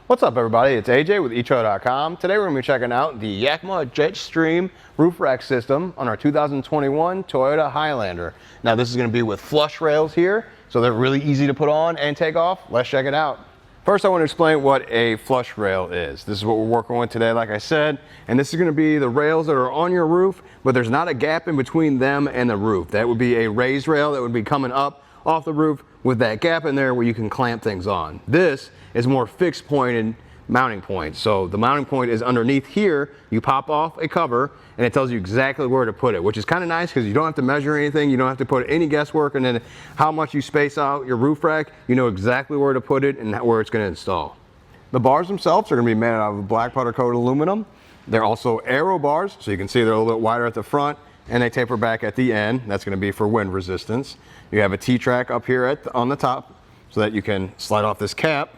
What's up, everybody? It's AJ with etrailer.com. Today we're going to be checking out the Yakima JetStream roof rack system on our 2021 Toyota Highlander. Now this is going to be with flush rails here, so they're really easy to put on and take off. Let's check it out. First, I want to explain what a flush rail is. This is what we're working with today, like I said, and this is going to be the rails that are on your roof, but there's not a gap in between them and the roof. That would be a raised rail that would be coming up off the roof with that gap in there where you can clamp things on. This is more fixed pointed mounting point. So the mounting point is underneath here. You pop off a cover and it tells you exactly where to put it, which is kind of nice because you don't have to measure anything. You don't have to put any guesswork, and then how much you space out your roof rack, you know exactly where to put it and where it's going to install. The bars themselves are going to be made out of black powder coated aluminum. They're also Aero bars, so you can see they're a little bit wider at the front and they taper back at the end. That's going to be for wind resistance. You have a T-track up here on the top so that you can slide off this cap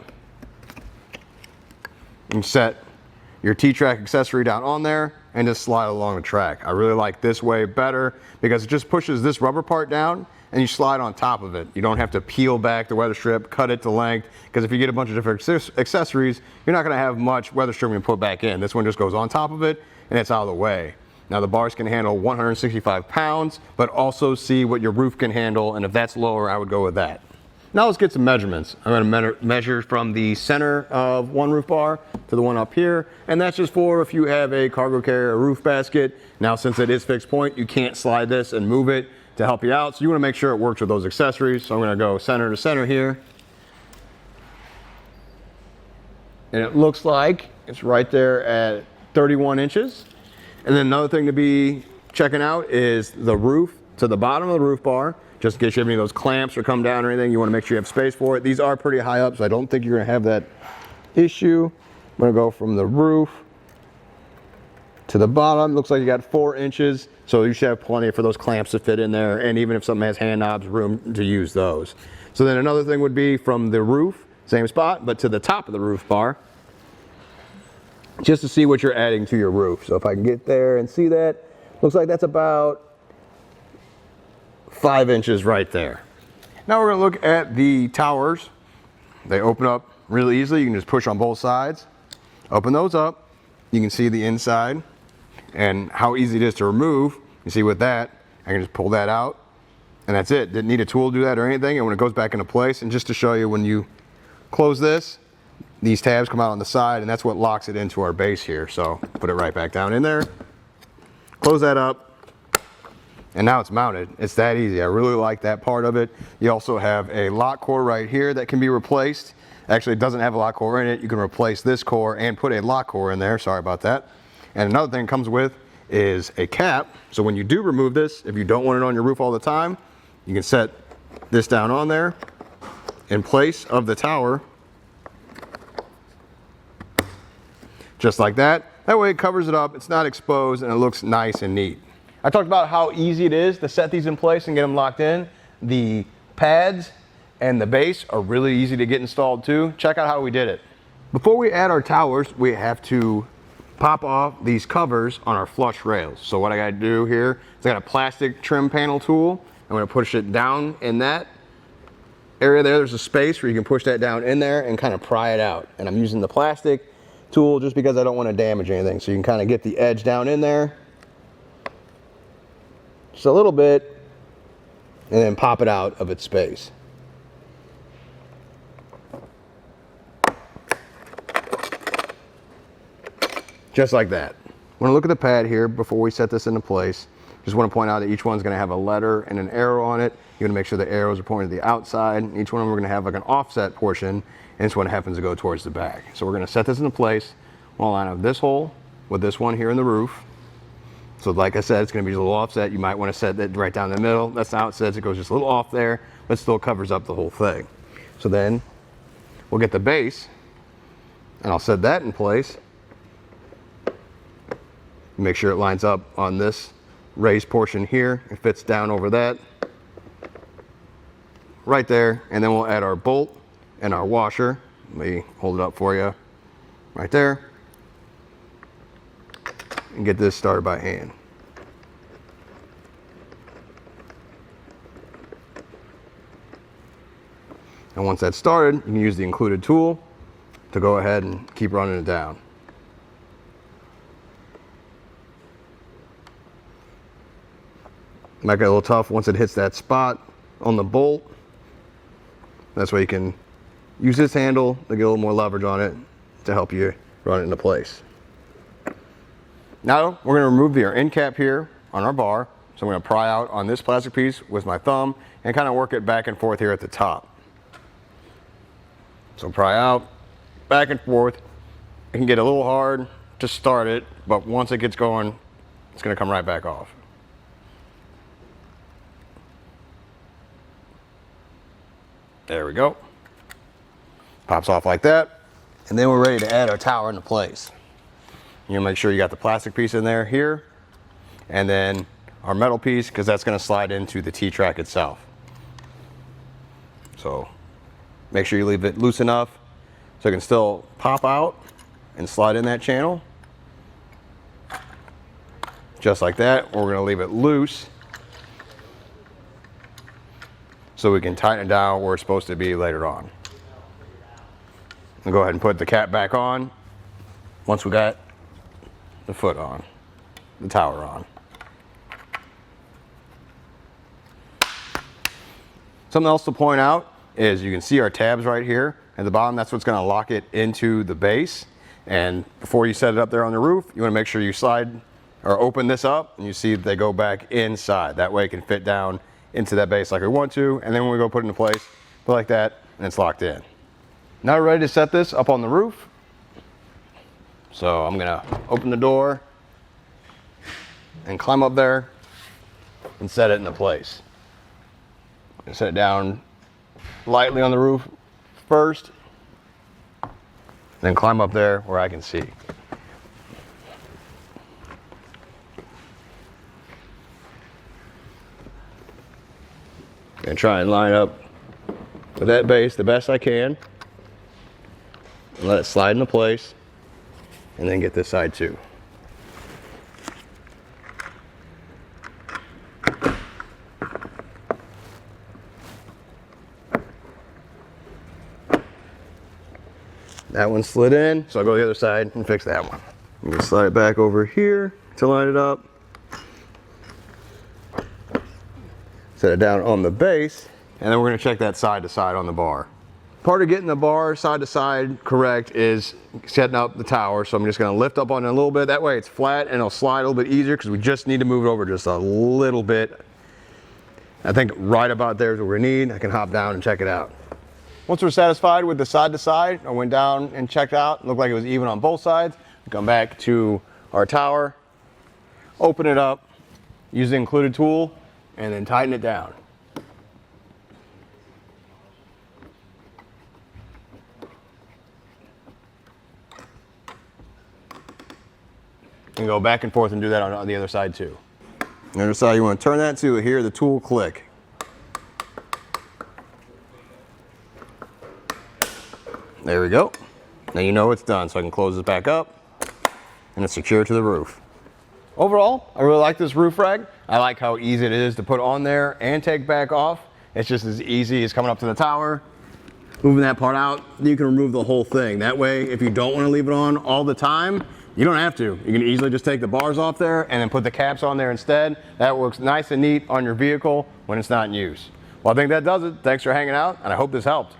and set your T-track accessory down on there and just slide along the track. I really like this way better because it just pushes this rubber part down and you slide on top of it. You don't have to peel back the weather strip, cut it to length, because if you get a bunch of different accessories, you're not going to have much weather stripping to put back in. This one just goes on top of it and it's out of the way. Now the bars can handle 165 pounds, but also see what your roof can handle, and if that's lower, I would go with that. Now let's get some measurements. I'm going to measure from the center of one roof bar to the one up here, and that's just for if you have a cargo carrier or roof basket. Now since it is fixed point, you can't slide this and move it to help you out, so you want to make sure it works with those accessories. So I'm going to go center to center here, and it looks like it's right there at 31 inches. And then another thing to be checking out is the roof to the bottom of the roof bar, just in case you have any of those clamps or come down or anything. You want to make sure you have space for it. These are pretty high up, so I don't think you're going to have that issue. I'm going to go from the roof to the bottom. Looks like you got 4 inches, so you should have plenty for those clamps to fit in there, and even if something has hand knobs, room to use those. So then another thing would be from the roof, same spot, but to the top of the roof bar, just to see what you're adding to your roof. So if I can get there and see that, looks like that's about 5 inches right there. Now we're going to look at the towers. They open up really easily. You can just push on both sides. Open those up. You can see the inside and how easy it is to remove. You see with that, I can just pull that out and that's it. Didn't need a tool to do that or anything. And when it goes back into place, and just to show you, when you close this, these tabs come out on the side, and that's what locks it into our base here. So put it right back down in there, close that up, and now it's mounted. It's that easy. I really like that part of it. You also have a lock core right here that can be replaced. Actually, it doesn't have a lock core in it. You can replace this core and put a lock core in there. Sorry about that. And another thing it comes with is a cap. So when you do remove this, if you don't want it on your roof all the time, you can set this down on there in place of the tower, just like that. That way it covers it up, it's not exposed, and it looks nice and neat. I talked about how easy it is to set these in place and get them locked in. The pads and the base are really easy to get installed too. Check out how we did it. Before we add our towers, we have to pop off these covers on our flush rails. So what I got to do here is I got a plastic trim panel tool. I'm going to push it down in that area there. There's a space where you can push that down in there and kind of pry it out. And I'm using the plastic tool just because I don't want to damage anything. So you can kind of get the edge down in there just a little bit and then pop it out of its space. Just like that. Want to look at the pad here before we set this into place. Just want to point out that each one's going to have a letter and an arrow on it. You're going to make sure the arrows are pointing to the outside. Each one of them are going to have like an offset portion, and this one happens to go towards the back. So we're going to set this into place. We'll line up this hole with this one here in the roof. So like I said, it's going to be a little offset. You might want to set that right down the middle. That's how it says. It goes just a little off there, but still covers up the whole thing. So then we'll get the base, and I'll set that in place. Make sure it lines up on this raised portion here. It fits down over that right there, and then we'll add our bolt and our washer. Let me hold it up for you right there and get this started by hand. And once that's started, you can use the included tool to go ahead and keep running it down. Might get a little tough once it hits that spot on the bolt. That's why you can use this handle to get a little more leverage on it to help you run it into place. Now we're going to remove the end cap here on our bar. So I'm going to pry out on this plastic piece with my thumb and kind of work it back and forth here at the top. So pry out, back and forth. It can get a little hard to start it, but once it gets going, it's going to come right back off. There we go. Pops off like that. And then we're ready to add our tower into place. You'll make sure you got the plastic piece in there here, and then our metal piece, because that's going to slide into the T-track itself. So make sure you leave it loose enough so it can still pop out and slide in that channel. Just like that. We're going to leave it loose so we can tighten it down where it's supposed to be later on. I'll go ahead and put the cap back on once we got the foot on, the tower on. Something else to point out is you can see our tabs right here at the bottom. That's what's going to lock it into the base. And before you set it up there on the roof, you want to make sure you slide or open this up and you see that they go back inside. That way it can fit down into that base like we want to. And then when we go put it into place, put it like that, and it's locked in. Now we're ready to set this up on the roof. So I'm going to open the door and climb up there and set it into place. Set it down lightly on the roof first, then climb up there where I can see. And try and line up with that base the best I can. And let it slide into place, and then get this side too. That one slid in, so I'll go to the other side and fix that one. I'm gonna slide it back over here to line it up. Set it down on the base, and then we're gonna check that side to side on the bar. Part of getting the bar side to side correct is setting up the tower. So I'm just gonna lift up on it a little bit. That way it's flat and it'll slide a little bit easier because we just need to move it over just a little bit. I think right about there is what we need. I can hop down and check it out. Once we're satisfied with the side to side, I went down and checked out. It looked like it was even on both sides. Come back to our tower, open it up, use the included tool, and then tighten it down. And go back and forth and do that on the other side too. The other side, you want to turn that to hear the tool click. There we go. Now you know it's done, so I can close this back up and it's secure to the roof. Overall, I really like this roof rack. I like how easy it is to put on there and take back off. It's just as easy as coming up to the tower, moving that part out, you can remove the whole thing. That way, if you don't want to leave it on all the time, you don't have to. You can easily just take the bars off there and then put the caps on there instead. That works nice and neat on your vehicle when it's not in use. Well, I think that does it. Thanks for hanging out, and I hope this helped.